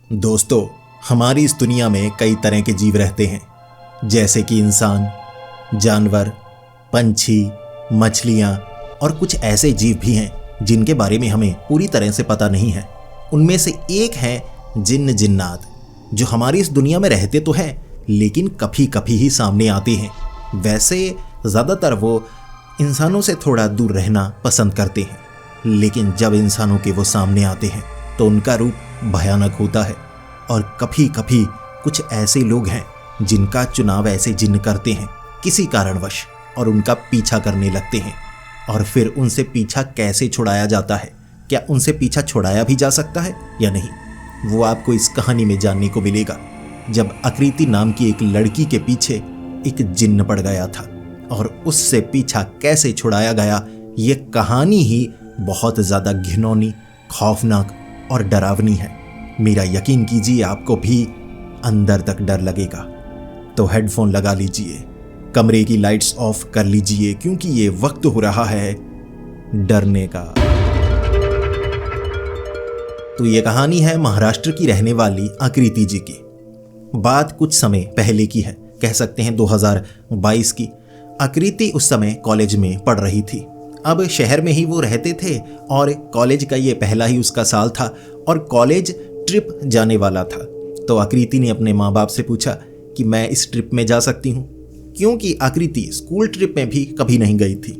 दोस्तों, हमारी इस दुनिया में कई तरह के जीव रहते हैं, जैसे कि इंसान, जानवर, पंछी, मछलियाँ और कुछ ऐसे जीव भी हैं जिनके बारे में हमें पूरी तरह से पता नहीं है। उनमें से एक है जिन्नात, जो हमारी इस दुनिया में रहते तो हैं लेकिन कभी कभी ही सामने आते हैं। वैसे ज़्यादातर वो इंसानों से थोड़ा दूर रहना पसंद करते हैं, लेकिन जब इंसानों के वो सामने आते हैं तो उनका रूप भयानक होता है। और कभी कभी कुछ ऐसे लोग हैं जिनका चुनाव ऐसे जिन्न करते हैं किसी कारणवश और उनका पीछा करने लगते हैं। और फिर उनसे पीछा कैसे छुड़ाया जाता है, क्या उनसे पीछा छुड़ाया भी जा सकता है या नहीं, वो आपको इस कहानी में जानने को मिलेगा। जब आकृति नाम की एक लड़की के पीछे एक जिन्न पड़ गया था और उससे पीछा कैसे छुड़ाया गया, ये कहानी ही बहुत ज़्यादा घिनौनी, खौफनाक और डरावनी है। मेरा यकीन कीजिए, आपको भी अंदर तक डर लगेगा। तो हेडफोन लगा लीजिए, कमरे की लाइट्स ऑफ कर लीजिए, क्योंकि ये वक्त हो रहा है डरने का। तो ये कहानी है महाराष्ट्र की रहने वाली आकृति जी की। बात कुछ समय पहले की है, कह सकते हैं 2022 की। आकृति उस समय कॉलेज में पढ़ रही थी। अब शहर में ही वो रहते थे और कॉलेज का ये पहला ही उसका साल था और कॉलेज ट्रिप जाने वाला था। तो आकृति ने अपने माँ बाप से पूछा कि मैं इस ट्रिप में जा सकती हूँ, क्योंकि आकृति स्कूल ट्रिप में भी कभी नहीं गई थी।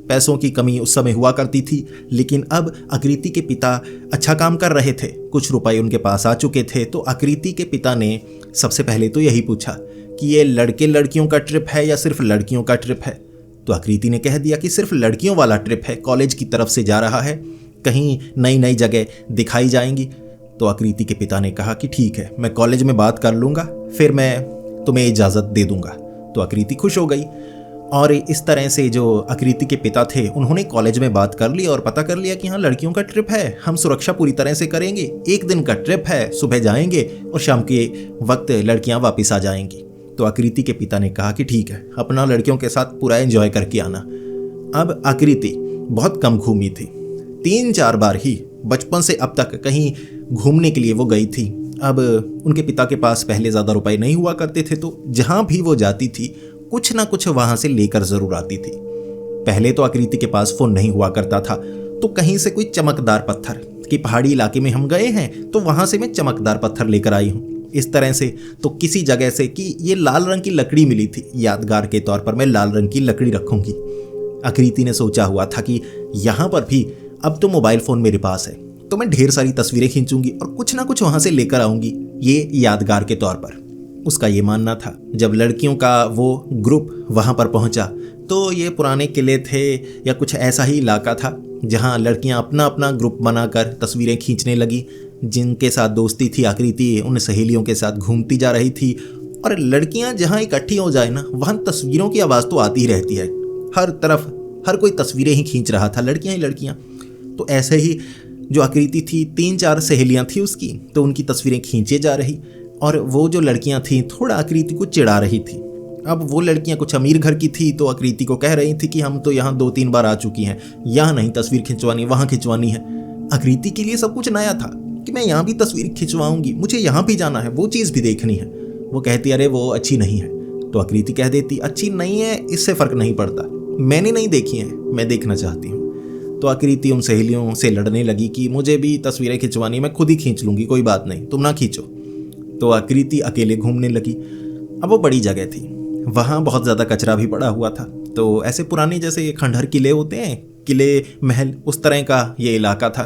पैसों की कमी उस समय हुआ करती थी, लेकिन अब आकृति के पिता अच्छा काम कर रहे थे, कुछ रुपए उनके पास आ चुके थे। तो आकृति के पिता ने सबसे पहले तो यही पूछा कि ये लड़के लड़कियों का ट्रिप है या सिर्फ लड़कियों का ट्रिप है। तो आकृति ने कह दिया कि सिर्फ लड़कियों वाला ट्रिप है, कॉलेज की तरफ से जा रहा है, कहीं नई नई जगह दिखाई जाएंगी। तो आकृति के पिता ने कहा कि ठीक है, मैं कॉलेज में बात कर लूँगा, फिर मैं तुम्हें इजाज़त दे दूँगा। तो आकृति खुश हो गई और इस तरह से जो आकृति के पिता थे उन्होंने कॉलेज में बात कर ली और पता कर लिया कि हाँ, लड़कियों का ट्रिप है, हम सुरक्षा पूरी तरह से करेंगे, एक दिन का ट्रिप है, सुबह जाएंगे और शाम के वक्त लड़कियाँ वापस आ जाएंगी। तो आकृति के पिता ने कहा कि ठीक है, अपना लड़कियों के साथ पूरा एंजॉय करके आना। अब आकृति बहुत कम घूमी थी, 3-4 बार ही बचपन से अब तक कहीं घूमने के लिए वो गई थी। अब उनके पिता के पास पहले ज़्यादा रुपए नहीं हुआ करते थे, तो जहाँ भी वो जाती थी कुछ ना कुछ वहाँ से लेकर ज़रूर आती थी। पहले तो आकृति के पास फ़ोन नहीं हुआ करता था, तो कहीं से कोई चमकदार पत्थर, कि पहाड़ी इलाके में हम गए हैं तो वहाँ से मैं चमकदार पत्थर लेकर आई हूँ, इस तरह से। तो किसी जगह से कि ये लाल रंग की लकड़ी मिली थी, यादगार के तौर पर मैं लाल रंग की लकड़ी रखूंगी। आकृति ने सोचा हुआ था कि यहाँ पर भी अब तो मोबाइल फ़ोन मेरे पास है, तो मैं ढेर सारी तस्वीरें खींचूंगी और कुछ ना कुछ वहाँ से लेकर आऊँगी, ये यादगार के तौर पर। उसका ये मानना था। जब लड़कियों का वो ग्रुप वहाँ पर पहुँचा तो ये पुराने किले थे या कुछ ऐसा ही इलाका था जहाँ लड़कियाँ अपना अपना ग्रुप बनाकर तस्वीरें खींचने लगी। जिनके साथ दोस्ती थी आकृति उन सहेलियों के साथ घूमती जा रही थी। और लड़कियां जहां इकट्ठी हो जाए ना, वहां तस्वीरों की आवाज़ तो आती ही रहती है। हर तरफ हर कोई तस्वीरें ही खींच रहा था, लड़कियां ही लड़कियां। तो ऐसे ही जो आकृति थी, 3-4 सहेलियां थी उसकी, तो उनकी तस्वीरें खींचे जा रही। और वो जो लड़कियां थी थोड़ा आकृति को चिढ़ा रही थी। अब वो लड़कियां कुछ अमीर घर की थी, तो आकृति को कह रही थी कि हम तो यहाँ 2-3 बार आ चुकी हैं, यहाँ नहीं तस्वीर खिंचवानी, वहाँ खिंचवानी है। आकृति के लिए सब कुछ नया था कि मैं यहाँ भी तस्वीर खिंचवाऊंगी, मुझे यहाँ भी जाना है, वो चीज़ भी देखनी है। वो कहती अरे वो अच्छी नहीं है। तो आकृति कह देती अच्छी नहीं है इससे फ़र्क नहीं पड़ता, मैंने नहीं देखी है, मैं देखना चाहती हूँ। तो आकृति उन सहेलियों से लड़ने लगी कि मुझे भी तस्वीरें खिंचवानी, मैं खुद ही खींच लूँगी, कोई बात नहीं, तुम ना खींचो। तो आकृति अकेले घूमने लगी। अब वो बड़ी जगह थी, वहाँ बहुत ज़्यादा कचरा भी पड़ा हुआ था। तो ऐसे पुराने जैसे खंडहर किले होते हैं, किले महल, उस तरह का ये इलाका था।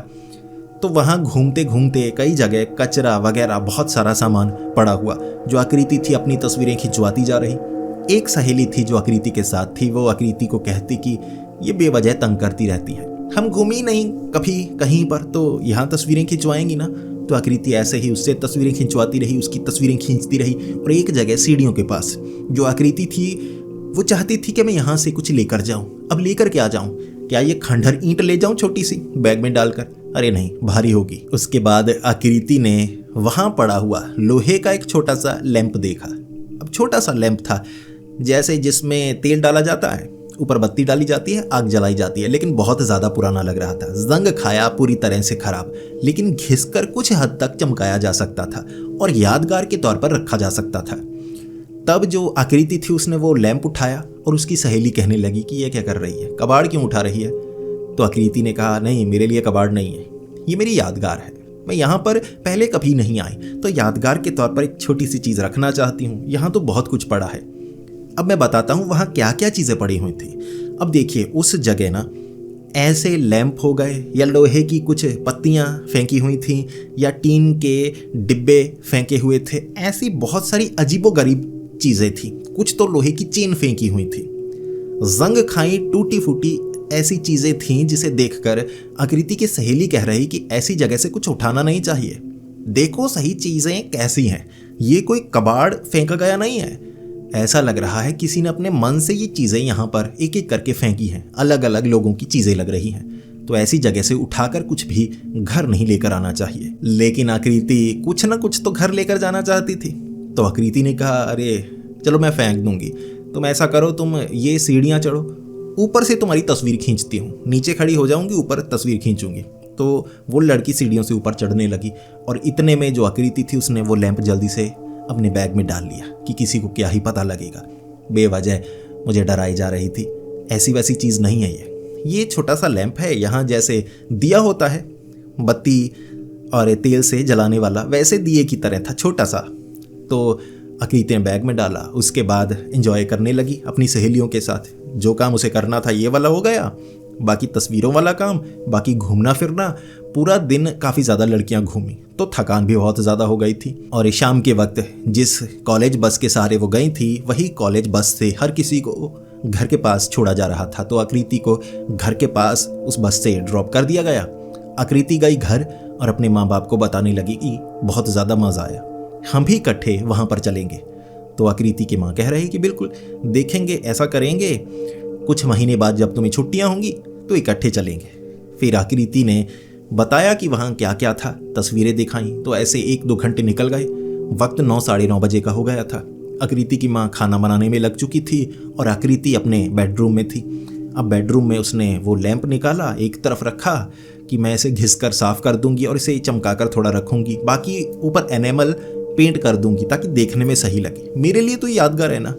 तो वहाँ घूमते घूमते कई जगह कचरा वगैरह बहुत सारा सामान पड़ा हुआ, जो आकृति थी अपनी तस्वीरें खिंचवाती जा रही। एक सहेली थी जो आकृति के साथ थी, वो आकृति को कहती कि ये बेवजह तंग करती रहती है, हम घूमी नहीं कभी कहीं पर, तो यहाँ तस्वीरें खिंचवाएंगी ना। तो आकृति ऐसे ही उससे तस्वीरें खिंचवाती रही, उसकी तस्वीरें खींचती रही। और एक जगह सीढ़ियों के पास जो आकृति थी वो चाहती थी कि मैं यहाँ से कुछ लेकर जाऊँ। अब लेकर क्या जाऊँ, क्या ये खंडहर ईंट ले जाऊँ छोटी सी बैग में डालकर? अरे नहीं, भारी होगी। उसके बाद आकृति ने वहाँ पड़ा हुआ लोहे का एक छोटा सा लैंप देखा। अब छोटा सा लैंप था, जैसे जिसमें तेल डाला जाता है, ऊपर बत्ती डाली जाती है, आग जलाई जाती है, लेकिन बहुत ज़्यादा पुराना लग रहा था, जंग खाया, पूरी तरह से खराब, लेकिन घिसकर कुछ हद तक चमकाया जा सकता था और यादगार के तौर पर रखा जा सकता था। तब जो आकृति थी उसने वो लैंप उठाया और उसकी सहेली कहने लगी कि ये क्या कर रही है, कबाड़ क्यों उठा रही है। तो आकृति ने कहा, नहीं, मेरे लिए कबाड़ नहीं है, ये मेरी यादगार है, मैं यहाँ पर पहले कभी नहीं आई, तो यादगार के तौर पर एक छोटी सी चीज़ रखना चाहती हूँ। यहाँ तो बहुत कुछ पड़ा है, अब मैं बताता हूँ वहाँ क्या क्या चीज़ें पड़ी हुई थी। अब देखिए, उस जगह ना ऐसे लैंप हो गए, या लोहे की कुछ पत्तियाँ फेंकी हुई थी, या टीन के डिब्बे फेंके हुए थे, ऐसी बहुत सारी अजीबोगरीब चीज़ें थी। कुछ तो लोहे की चेन फेंकी हुई थी, जंग खाई टूटी फूटी ऐसी चीज़ें थीं जिसे देखकर आकृति की सहेली कह रही कि ऐसी जगह से कुछ उठाना नहीं चाहिए, देखो सही चीज़ें कैसी हैं, ये कोई कबाड़ फेंका गया नहीं है, ऐसा लग रहा है किसी ने अपने मन से ये चीज़ें यहाँ पर एक एक करके फेंकी हैं, अलग अलग लोगों की चीज़ें लग रही हैं, तो ऐसी जगह से उठाकर कुछ भी घर नहीं लेकर आना चाहिए। लेकिन आकृति कुछ ना कुछ तो घर लेकर जाना चाहती थी। तो आकृति ने कहा, अरे चलो मैं फेंक दूंगी, तुम ऐसा करो, तुम ये सीढ़ियाँ चढ़ो, ऊपर से तुम्हारी तस्वीर खींचती हूँ, नीचे खड़ी हो जाऊंगी, ऊपर तस्वीर खींचूंगी। तो वो लड़की सीढ़ियों से ऊपर चढ़ने लगी और इतने में जो आकृति थी उसने वो लैंप जल्दी से अपने बैग में डाल लिया कि किसी को क्या ही पता लगेगा, बेवजह मुझे डराई जा रही थी, ऐसी वैसी चीज़ नहीं है ये छोटा सा लैंप है, यहाँ जैसे दिया होता है बत्ती और तेल से जलाने वाला, वैसे दिए की तरह था, छोटा सा। तो आकृति ने बैग में डाला, उसके बाद एंजॉय करने लगी अपनी सहेलियों के साथ। जो काम उसे करना था ये वाला हो गया, बाकी तस्वीरों वाला काम, बाकी घूमना फिरना। पूरा दिन काफ़ी ज़्यादा लड़कियां घूमी तो थकान भी बहुत ज़्यादा हो गई थी। और शाम के वक्त जिस कॉलेज बस के सहारे वो गई थी, वही कॉलेज बस से हर किसी को घर के पास छोड़ा जा रहा था। तो आकृति को घर के पास उस बस से ड्रॉप कर दिया गया। आकृति गई घर और अपने माँ बाप को बताने लगी कि बहुत ज़्यादा मज़ा आया, हम भी इकट्ठे वहाँ पर चलेंगे। तो आकृति की माँ कह रही कि बिल्कुल देखेंगे, ऐसा करेंगे, कुछ महीने बाद जब तुम्हें छुट्टियाँ होंगी तो इकट्ठे चलेंगे। फिर आकृति ने बताया कि वहाँ क्या क्या था, तस्वीरें दिखाई। तो ऐसे 1-2 घंटे निकल गए, वक्त 9 साढ़े 9 बजे का हो गया था। आकृति की माँ खाना बनाने में लग चुकी थी और आकृति अपने बेडरूम में थी। अब बेडरूम में उसने वो लैंप निकाला, एक तरफ रखा कि मैं इसे घिस कर साफ कर दूंगी और इसे चमका कर थोड़ा रखूंगी, बाकी ऊपर एनेमल पेंट कर दूंगी ताकि देखने में सही लगे, मेरे लिए तो यादगार है ना।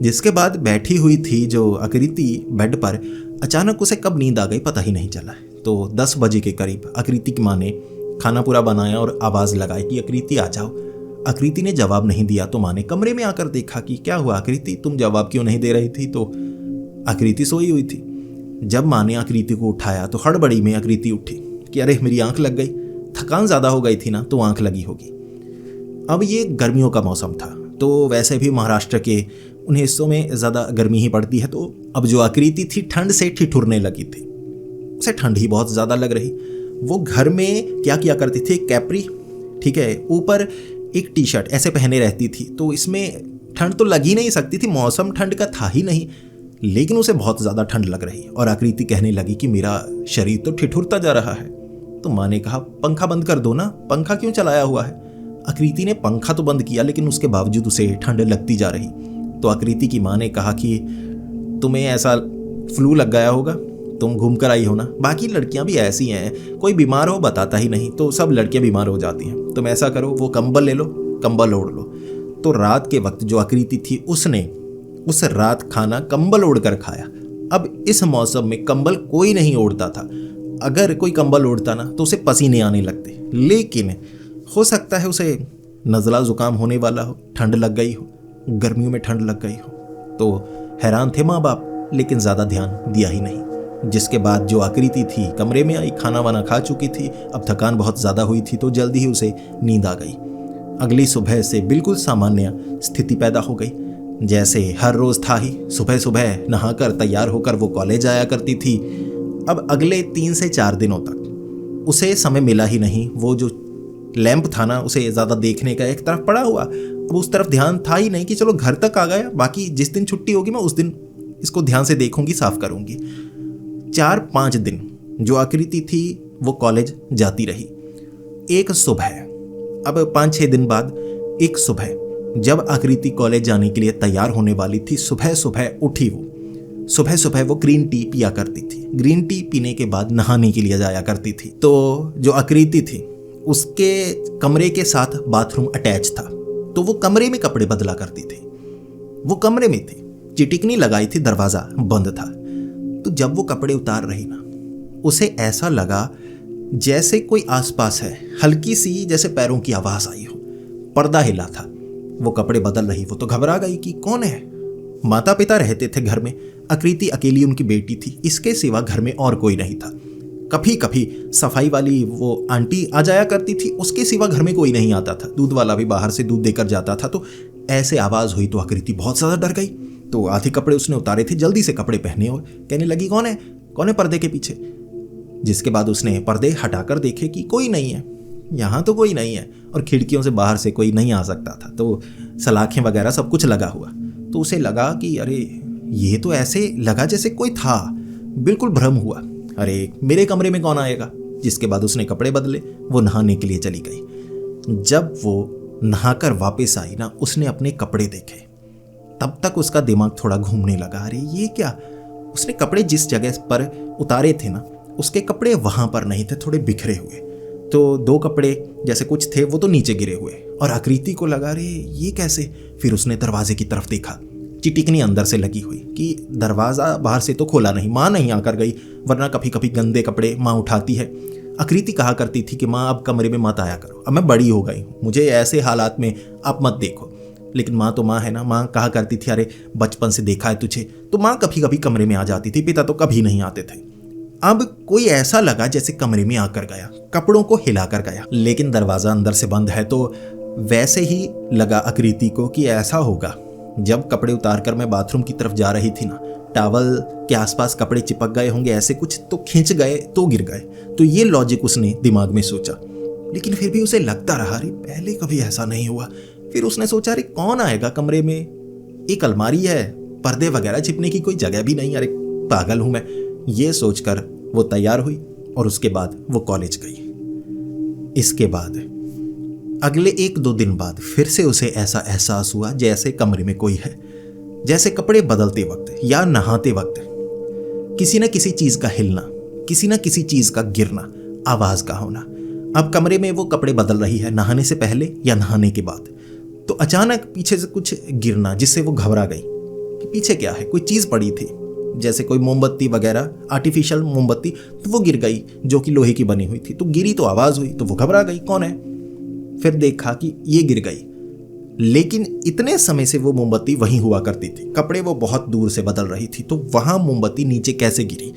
जिसके बाद बैठी हुई थी जो आकृति बेड पर, अचानक उसे कब नींद आ गई पता ही नहीं चला। तो 10 बजे के करीब आकृति की माँ ने खाना पूरा बनाया और आवाज़ लगाई कि आकृति आ जाओ। आकृति ने जवाब नहीं दिया तो माँ ने कमरे में आकर देखा कि क्या हुआ आकृति, तुम जवाब क्यों नहीं दे रही थी। तो आकृति सोई हुई थी। जब माँ ने आकृति को उठाया तो हड़बड़ी में आकृति उठी कि अरे मेरी आंख लग गई, थकान ज़्यादा हो गई थी ना, तो आंख लगी होगी। अब ये गर्मियों का मौसम था, तो वैसे भी महाराष्ट्र के उन हिस्सों में ज़्यादा गर्मी ही पड़ती है। तो अब जो आकृति थी ठंड से ठिठुरने लगी थी, उसे ठंड ही बहुत ज़्यादा लग रही। वो घर में क्या किया करती थी, कैपरी, ठीक है, ऊपर एक टी शर्ट ऐसे पहने रहती थी, तो इसमें ठंड तो लग ही नहीं सकती थी, मौसम ठंड का था ही नहीं, लेकिन उसे बहुत ज़्यादा ठंड लग रही। और आकृति कहने लगी कि मेरा शरीर तो ठिठुरता जा रहा है। तो माँ ने कहा पंखा बंद कर दो ना, पंखा क्यों चलाया हुआ है। आकृति ने पंखा तो बंद किया लेकिन उसके बावजूद उसे ठंड लगती जा रही। तो आकृति की माँ ने कहा कि तुम्हें ऐसा फ्लू लग गया होगा, तुम घूम कर आई हो ना, बाकी लड़कियां भी ऐसी हैं, कोई बीमार हो बताता ही नहीं, तो सब लड़कियां बीमार हो जाती हैं। तुम ऐसा करो, वो कंबल ले लो, कंबल ओढ़ लो। तो रात के वक्त जो आकृति थी उसने उस रात खाना कंबल ओढ़ कर खाया। अब इस मौसम में कंबल कोई नहीं ओढ़ता था, अगर कोई कंबल ओढ़ता ना तो उसे पसीने आने लगते, लेकिन हो सकता है उसे नज़ला ज़ुकाम होने वाला हो, ठंड लग गई हो, गर्मियों में ठंड लग गई हो। तो हैरान थे माँ बाप, लेकिन ज़्यादा ध्यान दिया ही नहीं। जिसके बाद जो आकृति थी कमरे में आई, खाना वाना खा चुकी थी, अब थकान बहुत ज़्यादा हुई थी तो जल्दी ही उसे नींद आ गई। अगली सुबह से बिल्कुल सामान्य स्थिति पैदा हो गई, जैसे हर रोज़ था ही। सुबह सुबह नहाकर तैयार होकर वो कॉलेज आया करती थी। अब अगले 3 से 4 दिनों तक उसे समय मिला ही नहीं। वो जो लैंप था ना, उसे ज़्यादा देखने का एक तरफ पड़ा हुआ, अब उस तरफ ध्यान था ही नहीं कि चलो घर तक आ गया, बाकी जिस दिन छुट्टी होगी मैं उस दिन इसको ध्यान से देखूंगी, साफ करूंगी। 4-5 दिन जो आकृति थी वो कॉलेज जाती रही। एक सुबह, अब 5-6 दिन बाद एक सुबह जब आकृति कॉलेज जाने के लिए तैयार होने वाली थी, सुबह सुबह उठी वो। सुबह सुबह वो ग्रीन टी पिया करती थी। ग्रीन टी पीने के बाद नहाने के लिए जाया करती थी। तो जो आकृति थी उसके कमरे के साथ बाथरूम अटैच था, तो वो कमरे में कपड़े बदला करती थी। वो कमरे में थी, चिटिकनी लगाई थी, दरवाजा बंद था। तो जब वो कपड़े उतार रही ना, उसे ऐसा लगा जैसे कोई आसपास है, हल्की सी जैसे पैरों की आवाज आई हो। पर्दा हिला था, वो कपड़े बदल रही। वो तो घबरा गई कि कौन है। माता पिता रहते थे घर में, आकृति अकेली उनकी बेटी थी, इसके सिवा घर में और कोई नहीं था। कभी कभी सफाई वाली वो आंटी आ जाया करती थी, उसके सिवा घर में कोई नहीं आता था। दूध वाला भी बाहर से दूध देकर जाता था। तो ऐसे आवाज हुई तो आकृति बहुत ज्यादा डर गई। तो आधे कपड़े उसने उतारे थे, जल्दी से कपड़े पहने और कहने लगी कौन है पर्दे के पीछे। जिसके बाद उसने पर्दे हटाकर देखे कि कोई नहीं है, यहाँ तो कोई नहीं है, और खिड़कियों से बाहर से कोई नहीं आ सकता था। तो सलाखें वगैरह सब कुछ लगा हुआ। तो उसे लगा कि अरे ये तो ऐसे लगा जैसे कोई था। बिल्कुल भ्रम हुआ, अरे मेरे कमरे में कौन आएगा। जिसके बाद उसने कपड़े बदले, वो नहाने के लिए चली गई। जब वो नहाकर वापस आई ना, उसने अपने कपड़े देखे। तब तक उसका दिमाग थोड़ा घूमने लगा, अरे ये क्या। उसने कपड़े जिस जगह पर उतारे थे ना, उसके कपड़े वहां पर नहीं थे, थोड़े बिखरे हुए। तो 2 कपड़े जैसे कुछ थे वो तो नीचे गिरे हुए। और आकृति को लगा अरे ये कैसे। फिर उसने दरवाजे की तरफ देखा, चिटिकनी अंदर से लगी हुई कि दरवाजा बाहर से तो खोला नहीं। माँ नहीं आकर गई, वरना कभी कभी गंदे कपड़े माँ उठाती है। आकृति कहा करती थी कि माँ अब कमरे में मत आया करो, अब मैं बड़ी हो गई हूँ, मुझे ऐसे हालात में आप मत देखो। लेकिन माँ तो माँ है ना। माँ कहा करती थी अरे बचपन से देखा है तुझे। तो माँ कभी कभी कमरे में आ जाती थी, पिता तो कभी नहीं आते थे। अब कोई ऐसा लगा जैसे कमरे में आकर गया, कपड़ों को हिलाकर गया, लेकिन दरवाजा अंदर से बंद है। तो वैसे ही लगा आकृति को कि ऐसा होगा जब कपड़े उतारकर मैं बाथरूम की तरफ जा रही थी ना, टॉवल के आसपास कपड़े चिपक गए होंगे, ऐसे कुछ तो खींच गए तो गिर गए। तो ये लॉजिक उसने दिमाग में सोचा। लेकिन फिर भी उसे लगता रहा अरे पहले कभी ऐसा नहीं हुआ। फिर उसने सोचा अरे कौन आएगा कमरे में, एक अलमारी है, पर्दे वगैरह छिपने की कोई जगह भी नहीं, अरे पागल हूं मैं। ये सोचकर वो तैयार हुई और उसके बाद वो कॉलेज गई। इसके बाद अगले 1-2 दिन बाद फिर से उसे ऐसा एहसास हुआ जैसे कमरे में कोई है, जैसे कपड़े बदलते वक्त या नहाते वक्त किसी न किसी चीज का हिलना, किसी न किसी चीज का गिरना, आवाज का होना। अब कमरे में वो कपड़े बदल रही है, नहाने से पहले या नहाने के बाद। तो अचानक पीछे से कुछ गिरना, जिससे वो घबरा गई कि पीछे क्या है। कोई चीज पड़ी थी, जैसे कोई मोमबत्ती वगैरह, आर्टिफिशियल मोमबत्ती, तो वो गिर गई जो कि लोहे की बनी हुई थी। तो गिरी तो आवाज हुई, तो वो घबरा गई कौन है। फिर देखा कि ये गिर गई, लेकिन इतने समय से वो मोमबत्ती वहीं हुआ करती थी, कपड़े वो बहुत दूर से बदल रही थी, तो वहां मोमबत्ती नीचे कैसे गिरी।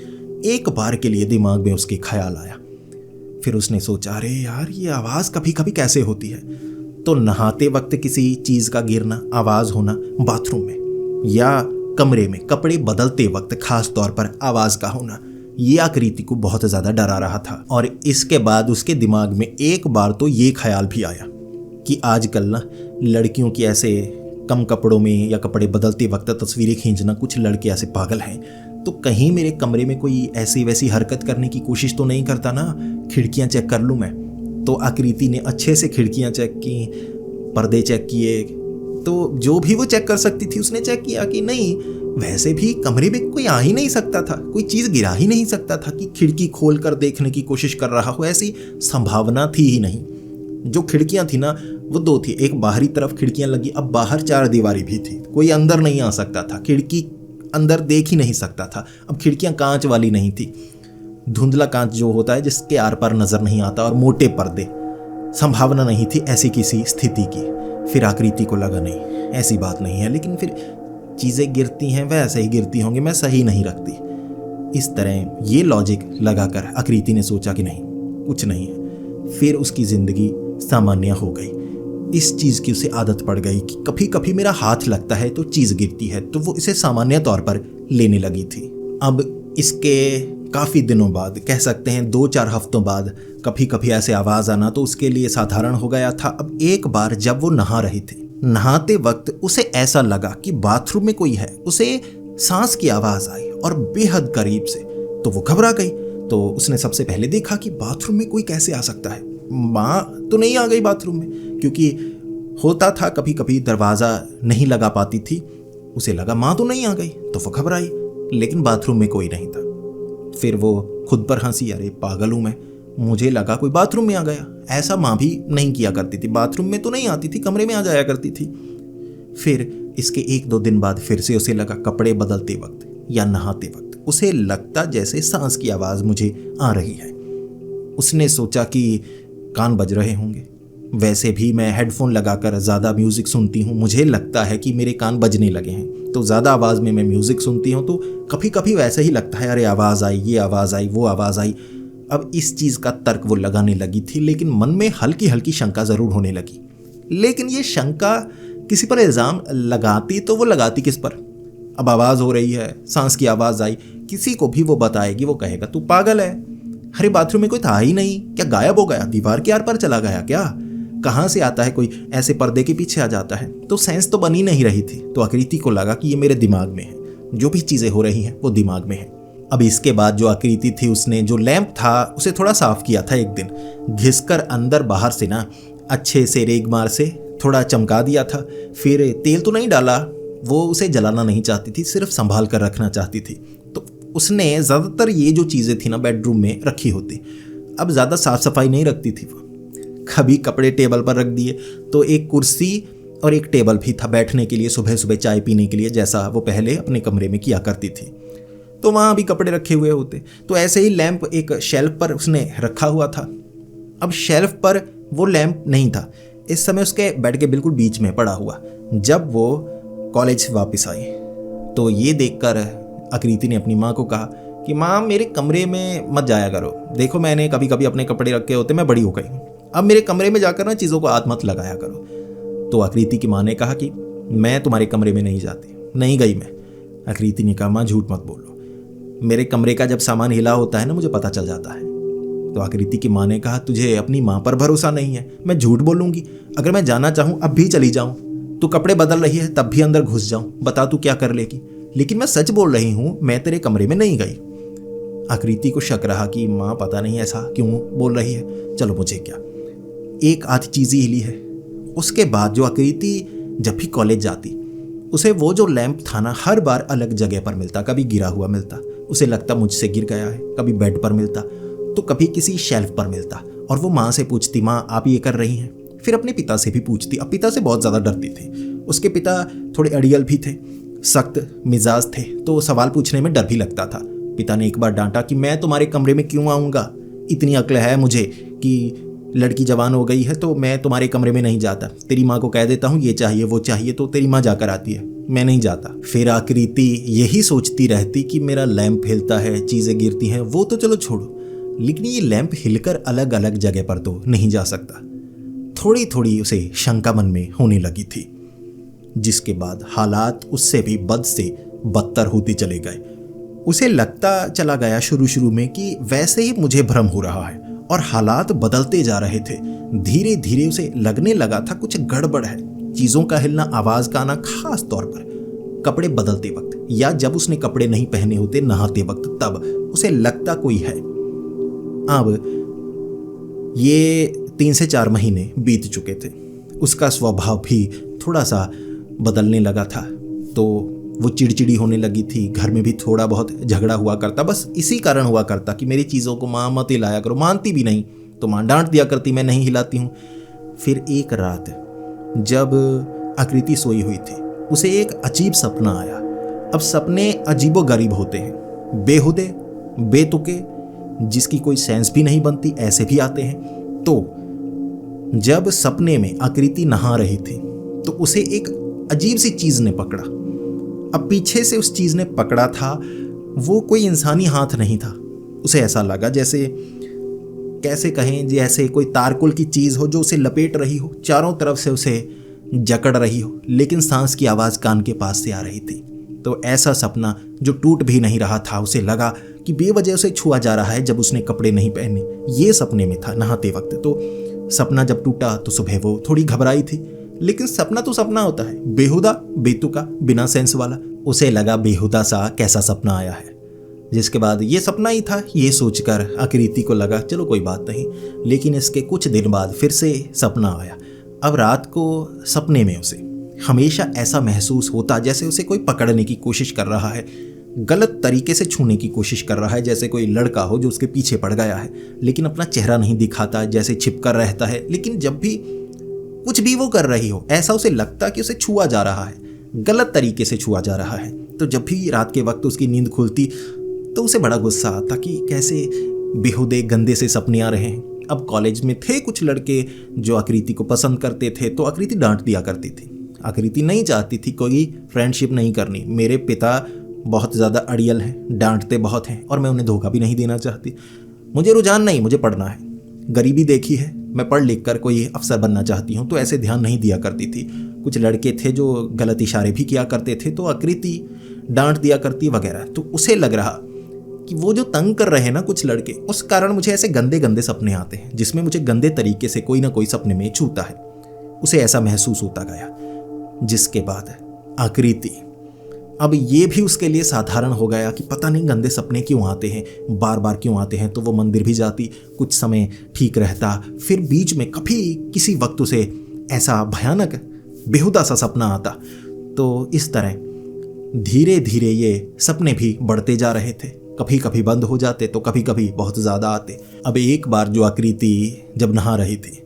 एक बार के लिए दिमाग में उसके ख्याल आया। फिर उसने सोचा अरे यार ये आवाज कभी कभी कैसे होती है। तो नहाते वक्त किसी चीज का गिरना, आवाज होना, बाथरूम में या कमरे में कपड़े बदलते वक्त खास तौर पर आवाज का होना, ये आकृति को बहुत ज्यादा डरा रहा था। और इसके बाद उसके दिमाग में एक बार तो ये ख्याल भी आया कि आजकल ना लड़कियों की ऐसे कम कपड़ों में या कपड़े बदलते वक्त तस्वीरें खींचना, कुछ लड़के ऐसे पागल हैं, तो कहीं मेरे कमरे में कोई ऐसी वैसी हरकत करने की कोशिश तो नहीं करता ना, खिड़कियां चेक कर लूं मैं। तो आकृति ने अच्छे से खिड़कियां चेक की, पर्दे चेक किए, तो जो भी वो चेक कर सकती थी उसने चेक किया कि नहीं, वैसे भी कमरे में कोई आ ही नहीं सकता था, कोई चीज गिरा ही नहीं सकता था कि खिड़की खोलकर देखने की कोशिश कर रहा हो, ऐसी संभावना थी ही नहीं। जो खिड़कियां थी ना वो 2 थी, एक बाहरी तरफ खिड़कियां लगी, अब बाहर 4 दीवारी भी थी, कोई अंदर नहीं आ सकता था, खिड़की अंदर देख ही नहीं सकता था। अब खिड़कियां कांच वाली नहीं थी, धुंधला कांच जो होता है जिसके आर पार नजर नहीं आता, और मोटे पर्दे, संभावना नहीं थी ऐसी किसी स्थिति की। फिर आकृति को लगा नहीं ऐसी बात नहीं है, लेकिन फिर चीजें गिरती हैं वैसे ही गिरती होंगी, मैं सही नहीं रखती। इस तरह ये लॉजिक लगाकर आकृति ने सोचा कि नहीं कुछ नहीं है। फिर उसकी जिंदगी सामान्य हो गई। इस चीज की उसे आदत पड़ गई कि कभी कभी मेरा हाथ लगता है तो चीज गिरती है, तो वो इसे सामान्य तौर पर लेने लगी थी। अब इसके काफी दिनों बाद, कह सकते हैं 2-4 हफ्तों बाद, कभी कभी ऐसे आवाज आना तो उसके लिए साधारण हो गया था। अब एक बार जब वो नहा रही थी, नहाते वक्त उसे ऐसा लगा कि बाथरूम में कोई है, उसे सांस की आवाज आई और बेहद करीब से, तो वो घबरा गई। तो उसने सबसे पहले देखा कि बाथरूम में कोई कैसे आ सकता है। माँ तो नहीं आ गई बाथरूम में, क्योंकि होता था कभी कभी दरवाजा नहीं लगा पाती थी। उसे लगा माँ तो नहीं आ गई, तो वो घबराई लेकिन बाथरूम में कोई नहीं था। फिर वो खुद पर हंसी, अरे पागल हूँ मैं, मुझे लगा कोई बाथरूम में आ गया। ऐसा माँ भी नहीं किया करती थी, बाथरूम में तो नहीं आती थी, कमरे में आ जाया करती थी। फिर इसके 1-2 दिन बाद फिर से उसे लगा कपड़े बदलते वक्त या नहाते वक्त उसे लगता जैसे सांस की आवाज़ मुझे आ रही है। उसने सोचा कि कान बज रहे होंगे, वैसे भी मैं हेडफोन लगाकर ज़्यादा म्यूज़िक सुनती हूँ, मुझे लगता है कि मेरे कान बजने लगे हैं, तो ज़्यादा आवाज़ में मैं म्यूज़िक सुनती हूँ, तो कभी कभी वैसे ही लगता है, अरे आवाज़ आई, ये आवाज़ आई, वो आवाज़ आई। अब इस चीज़ का तर्क वो लगाने लगी थी, लेकिन मन में हल्की हल्की शंका ज़रूर होने लगी। लेकिन ये शंका किसी पर इल्ज़ाम लगाती तो वो लगाती किस पर? अब आवाज़ हो रही है, सांस की आवाज़ आई, किसी को भी वो बताएगी, वो कहेगा तू पागल है, अरे बाथरूम में कोई था ही नहीं, क्या गायब हो गया, दीवार के आर पार चला गया क्या, कहाँ से आता है, कोई ऐसे पर्दे के पीछे आ जाता है। तो सेंस तो बनी नहीं रही थी। तो आकृति को लगा कि ये मेरे दिमाग में है, जो भी चीज़ें हो रही हैं वो दिमाग में है। अब इसके बाद जो आकृति थी उसने जो लैंप था उसे थोड़ा साफ किया था एक दिन, घिसकर अंदर बाहर से ना अच्छे से रेगमार से थोड़ा चमका दिया था। फिर तेल तो नहीं डाला, वो उसे जलाना नहीं चाहती थी, सिर्फ संभाल कर रखना चाहती थी। तो उसने ज़्यादातर ये जो चीज़ें थी ना बेडरूम में रखी होती। अब ज़्यादा साफ सफाई नहीं रखती थी वो, कभी कपड़े टेबल पर रख दिए, तो एक कुर्सी और एक टेबल भी था बैठने के लिए, सुबह सुबह चाय पीने के लिए, जैसा वो पहले अपने कमरे में किया करती थी। तो वहाँ भी कपड़े रखे हुए होते। तो ऐसे ही लैंप एक शेल्फ पर उसने रखा हुआ था। अब शेल्फ पर वो लैंप नहीं था, इस समय उसके बेड के बिल्कुल बीच में पड़ा हुआ। जब वो कॉलेज वापस आई तो ये देखकर आकृति ने अपनी माँ को कहा कि माँ मेरे कमरे में मत जाया करो, देखो मैंने कभी कभी अपने कपड़े रखे होते, मैं बड़ी हो गई हूँ, अब मेरे कमरे में जाकर ना चीज़ों को हाथ मत लगाया करो। तो आकृति की माँ ने कहा कि मैं तुम्हारे कमरे में नहीं जाती, नहीं गई मैं। आकृति ने कहा माँ झूठ मत बोलो, मेरे कमरे का जब सामान हिला होता है ना मुझे पता चल जाता है। तो आकृति की माँ ने कहा तुझे अपनी माँ पर भरोसा नहीं है, मैं झूठ बोलूँगी, अगर मैं जाना चाहूँ अब भी चली जाऊँ, तू कपड़े बदल रही है तब भी अंदर घुस जाऊँ, बता तू क्या कर लेगी, लेकिन मैं सच बोल रही हूँ, मैं तेरे कमरे में नहीं गई। आकृति को शक रहा कि माँ पता नहीं ऐसा क्यों बोल रही है, चलो मुझे क्या, एक आधी चीज़ ही हिली है। उसके बाद जो आकृति जब भी कॉलेज जाती उसे वो जो लैंप था ना हर बार अलग जगह पर मिलता, कभी गिरा हुआ मिलता, उसे लगता मुझसे गिर गया है, कभी बेड पर मिलता तो कभी किसी शेल्फ पर मिलता, और वो माँ से पूछती माँ आप ये कर रही हैं, फिर अपने पिता से भी पूछती। अब पिता से बहुत ज़्यादा डरती थी, उसके पिता थोड़े अड़ियल भी थे, सख्त मिजाज थे, तो सवाल पूछने में डर भी लगता था। पिता ने एक बार डांटा कि मैं तुम्हारे कमरे में क्यों आऊँगा, इतनी अक्ल है मुझे कि लड़की जवान हो गई है तो मैं तुम्हारे कमरे में नहीं जाता, तेरी माँ को कह देता हूँ ये चाहिए वो चाहिए तो तेरी माँ जाकर आती है, मैं नहीं जाता। फिर आकृति यही सोचती रहती कि मेरा लैंप हिलता है, चीज़ें गिरती हैं, वो तो चलो छोड़ो, लेकिन ये लैंप हिलकर अलग अलग जगह पर तो नहीं जा सकता। थोड़ी थोड़ी उसे शंका मन में होने लगी थी, जिसके बाद हालात उससे भी बद से बदतर होते चले गए। उसे लगता चला गया शुरू शुरू में कि वैसे ही मुझे भ्रम हो रहा है, और हालात बदलते जा रहे थे। धीरे धीरे उसे लगने लगा था कुछ गड़बड़ है, चीज़ों का हिलना, आवाज़ का आना, खास तौर पर कपड़े बदलते वक्त या जब उसने कपड़े नहीं पहने होते नहाते वक्त, तब उसे लगता कोई है। अब ये 3 से 4 महीने बीत चुके थे, उसका स्वभाव भी थोड़ा सा बदलने लगा था, तो वो चिड़चिड़ी होने लगी थी, घर में भी थोड़ा बहुत झगड़ा हुआ करता, बस इसी कारण हुआ करता कि मेरी चीज़ों को माँ मत हिलाया करो, मानती भी नहीं तो माँ डांट दिया करती मैं नहीं हिलाती हूँ। फिर एक रात जब आकृति सोई हुई थी उसे एक अजीब सपना आया। अब सपने अजीबो गरीब होते हैं, बेहुदे बेतुके, जिसकी कोई सेंस भी नहीं बनती, ऐसे भी आते हैं। तो जब सपने में आकृति नहा रही थी तो उसे एक अजीब सी चीज़ ने पकड़ा। अब पीछे से उस चीज़ ने पकड़ा था, वो कोई इंसानी हाथ नहीं था। उसे ऐसा लगा जैसे, कैसे कहें, जैसे कोई तारकुल की चीज़ हो जो उसे लपेट रही हो, चारों तरफ से उसे जकड़ रही हो, लेकिन सांस की आवाज़ कान के पास से आ रही थी। तो ऐसा सपना जो टूट भी नहीं रहा था, उसे लगा कि बेवजह उसे छुआ जा रहा है जब उसने कपड़े नहीं पहने। ये सपने में था नहाते वक्त। तो सपना जब टूटा तो सुबह वो थोड़ी घबराई थी, लेकिन सपना तो सपना होता है, बेहुदा बेतुका बिना सेंस वाला। उसे लगा बेहुदा सा कैसा सपना आया है, जिसके बाद ये सपना ही था, ये सोचकर आकृति को लगा चलो कोई बात नहीं। लेकिन इसके कुछ दिन बाद फिर से सपना आया। अब रात को सपने में उसे हमेशा ऐसा महसूस होता जैसे उसे कोई पकड़ने की कोशिश कर रहा है, गलत तरीके से छूने की कोशिश कर रहा है, जैसे कोई लड़का हो जो उसके पीछे पड़ गया है लेकिन अपना चेहरा नहीं दिखाता, जैसे छिप कर रहता है। लेकिन जब भी कुछ भी वो कर रही हो ऐसा उसे लगता कि उसे छुआ जा रहा है, गलत तरीके से छुआ जा रहा है। तो जब भी रात के वक्त उसकी नींद खुलती तो उसे बड़ा गुस्सा आता कि कैसे बेहुदे गंदे से सपने आ रहे हैं। अब कॉलेज में थे कुछ लड़के जो आकृति को पसंद करते थे तो आकृति डांट दिया करती थी। आकृति नहीं चाहती थी कोई फ्रेंडशिप नहीं करनी। मेरे पिता बहुत ज़्यादा अड़ियल हैं, डांटते बहुत हैं और मैं उन्हें धोखा भी नहीं देना चाहती। मुझे रुझान नहीं, मुझे पढ़ना है, गरीबी देखी है, मैं पढ़ लिख कर कोई अफसर बनना चाहती हूँ, तो ऐसे ध्यान नहीं दिया करती थी। कुछ लड़के थे जो गलत इशारे भी किया करते थे तो आकृति डांट दिया करती वगैरह। तो उसे लग रहा कि वो जो तंग कर रहे हैं ना कुछ लड़के, उस कारण मुझे ऐसे गंदे गंदे सपने आते हैं जिसमें मुझे गंदे तरीके से कोई ना कोई सपने में छूता है। उसे ऐसा महसूस होता गया, जिसके बाद आकृति अब ये भी उसके लिए साधारण हो गया कि पता नहीं गंदे सपने क्यों आते हैं, बार बार क्यों आते हैं। तो वो मंदिर भी जाती, कुछ समय ठीक रहता, फिर बीच में कभी किसी वक्त उसे ऐसा भयानक बेहुदा सा सपना आता। तो इस तरह धीरे धीरे ये सपने भी बढ़ते जा रहे थे, कभी कभी बंद हो जाते तो कभी कभी बहुत ज़्यादा आते। अब एक बार जो आकृति जब नहा रही थी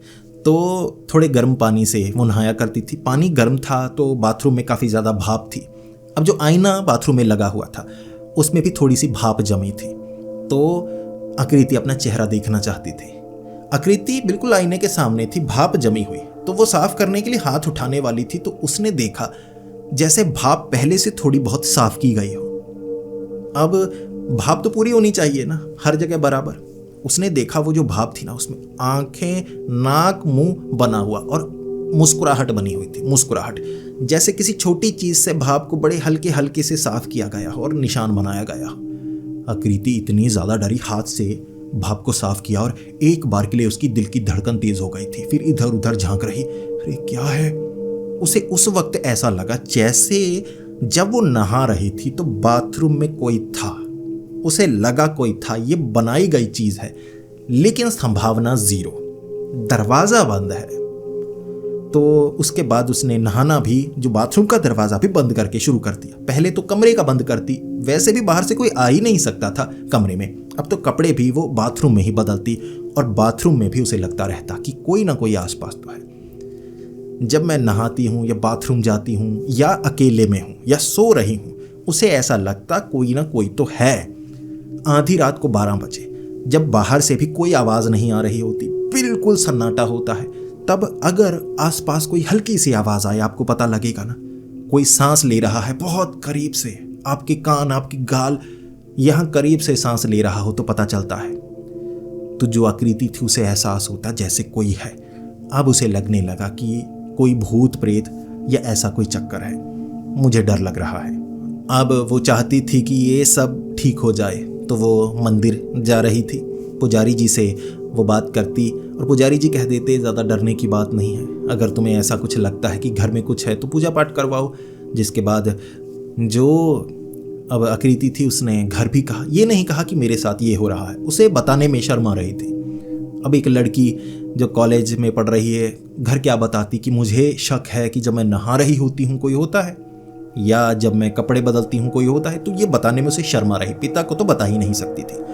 तो थोड़े गर्म पानी से वो नहाया करती थी। पानी गर्म था तो बाथरूम में काफ़ी ज़्यादा भाप थी। अब जो आईना बाथरूम में लगा हुआ था उसमें भी थोड़ी सी भाप जमी थी। तो आकृति अपना चेहरा देखना चाहती थी। आकृति बिल्कुल आईने के सामने थी, भाप जमी हुई। तो वो साफ करने के लिए हाथ उठाने वाली थी तो उसने देखा जैसे भाप पहले से थोड़ी बहुत साफ की गई हो। अब भाप तो पूरी होनी चाहिए ना, हर जगह बराबर। उसने देखा वो जो भाप थी ना उसमें आंखें, नाक, मुंह बना हुआ और मुस्कुराहट बनी हुई थी। मुस्कुराहट जैसे किसी छोटी चीज से भाप को बड़े हल्के हल्के से साफ किया गया हो और निशान बनाया गया हो। आकृति इतनी ज्यादा डरी, हाथ से भाप को साफ किया और एक बार के लिए उसकी दिल की धड़कन तेज हो गई थी। फिर इधर उधर झांक रही, अरे क्या है। उसे उस वक्त ऐसा लगा जैसे जब वो नहा रही थी तो बाथरूम में कोई था। उसे लगा कोई था, ये बनाई गई चीज है, लेकिन संभावना जीरो, दरवाजा बंद है। तो उसके बाद उसने नहाना भी, जो बाथरूम का दरवाजा भी बंद करके शुरू कर दिया। पहले तो कमरे का बंद करती, वैसे भी बाहर से कोई आ ही नहीं सकता था कमरे में। अब तो कपड़े भी वो बाथरूम में ही बदलती और बाथरूम में भी उसे लगता रहता कि कोई ना कोई आसपास तो है। जब मैं नहाती हूँ या बाथरूम जाती हूँ या अकेले में हूँ या सो रही हूँ, उसे ऐसा लगता कोई ना कोई तो है। आधी रात को 12 बजे जब बाहर से भी कोई आवाज़ नहीं आ रही होती, बिल्कुल सन्नाटा होता है, तब अगर आसपास कोई हल्की सी आवाज़ आए आपको पता लगेगा ना, कोई सांस ले रहा है बहुत करीब से, आपके कान, आपकी गाल यहाँ करीब से सांस ले रहा हो तो पता चलता है। तो जो आकृति थी उसे एहसास होता जैसे कोई है। अब उसे लगने लगा कि कोई भूत प्रेत या ऐसा कोई चक्कर है, मुझे डर लग रहा है। अब वो चाहती थी कि ये सब ठीक हो जाए, तो वो मंदिर जा रही थी। पुजारी जी से वो बात करती और पुजारी जी कह देते ज़्यादा डरने की बात नहीं है, अगर तुम्हें ऐसा कुछ लगता है कि घर में कुछ है तो पूजा पाठ करवाओ। जिसके बाद जो अब आकृति थी उसने घर भी कहा, ये नहीं कहा कि मेरे साथ ये हो रहा है, उसे बताने में शर्मा रही थी। अब एक लड़की जो कॉलेज में पढ़ रही है, घर क्या बताती कि मुझे शक है कि जब मैं नहा रही होती हूँ कोई होता है, या जब मैं कपड़े बदलती हूँ कोई होता है। तो ये बताने में उसे शर्मा रही। पिता को तो बता ही नहीं सकती थी,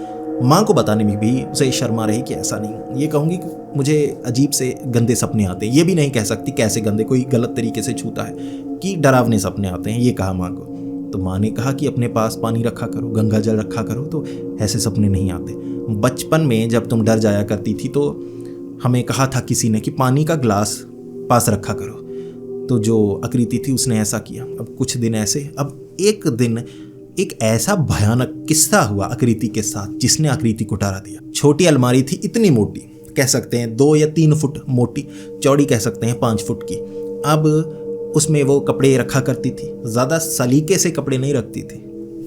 माँ को बताने में भी उसे शर्मा रही कि ऐसा नहीं। ये कहूँगी कि मुझे अजीब से गंदे सपने आते हैं, ये भी नहीं कह सकती कैसे गंदे, कोई गलत तरीके से छूता है, कि डरावने सपने आते हैं, ये कहा माँ को। तो माँ ने कहा कि अपने पास पानी रखा करो, गंगा जल रखा करो, तो ऐसे सपने नहीं आते। बचपन में जब तुम डर जाया करती थी तो हमें कहा था किसी ने कि पानी का ग्लास पास रखा करो। तो जो आकृति थी उसने ऐसा किया। अब कुछ दिन ऐसे, अब एक दिन एक ऐसा भयानक किस्सा हुआ आकृति के साथ जिसने आकृति को डरा दिया। छोटी अलमारी थी, इतनी मोटी, कह सकते हैं 2 या 3 फुट मोटी, चौड़ी कह सकते हैं 5 फुट की। अब उसमें वो कपड़े रखा करती थी, ज़्यादा सलीके से कपड़े नहीं रखती थी,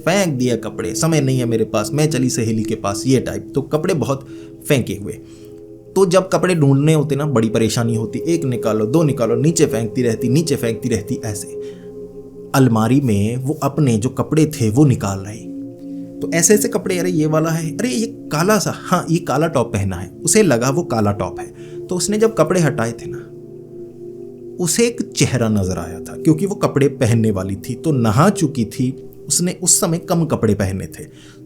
फेंक दिया कपड़े, समय नहीं है मेरे पास, मैं चली सहेली के पास, ये टाइप। तो कपड़े बहुत फेंके हुए। तो जब कपड़े ढूंढने होते ना बड़ी परेशानी होती, एक निकालो 2 निकालो, नीचे फेंकती रहती, नीचे फेंकती रहती। ऐसे अलमारी में वो अपने जो कपड़े थे वो निकाल रही। तो ऐसे ऐसे कपड़े, अरे ये वाला है, अरे ये काला सा, हाँ ये काला टॉप पहना है, उसे लगा वो काला टॉप है। तो उसने जब कपड़े हटाए थे ना, उसे एक चेहरा नजर आया था, क्योंकि वो कपड़े पहनने वाली थी, तो नहा चुकी थी, उसने उस समय कम कपड़े पहने थे,